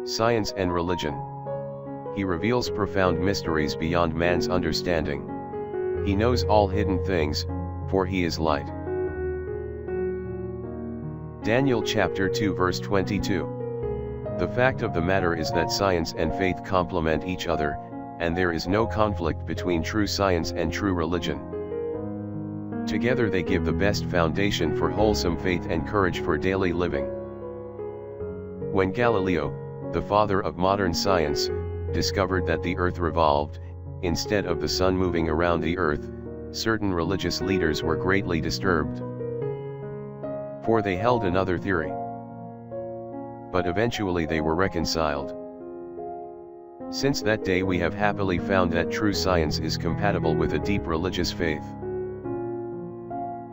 Science and religion. He reveals profound mysteries beyond man's understanding. He knows all hidden things, for he is light. Daniel chapter 2 verse 22. The fact of the matter is that science and faith complement each other, and there is no conflict between true science and true religion. Together they give the best foundation for wholesome faith and courage for daily living. When Galileo, the father of modern science, discovered that the earth revolved, instead of the sun moving around the earth, certain religious leaders were greatly disturbed. For they held another theory. But eventually they were reconciled. Since that day we have happily found that true science is compatible with a deep religious faith.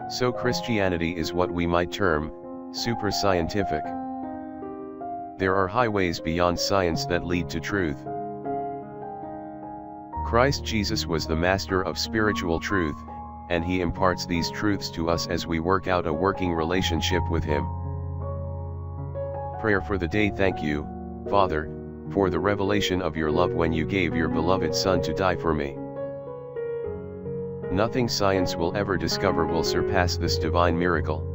So Christianity is what we might term super-scientific. There are highways beyond science that lead to truth. Christ Jesus was the master of spiritual truth, and he imparts these truths to us as we work out a working relationship with him. Prayer for the day. Thank you, Father, for the revelation of your love when you gave your beloved Son to die for me. Nothing science will ever discover will surpass this divine miracle.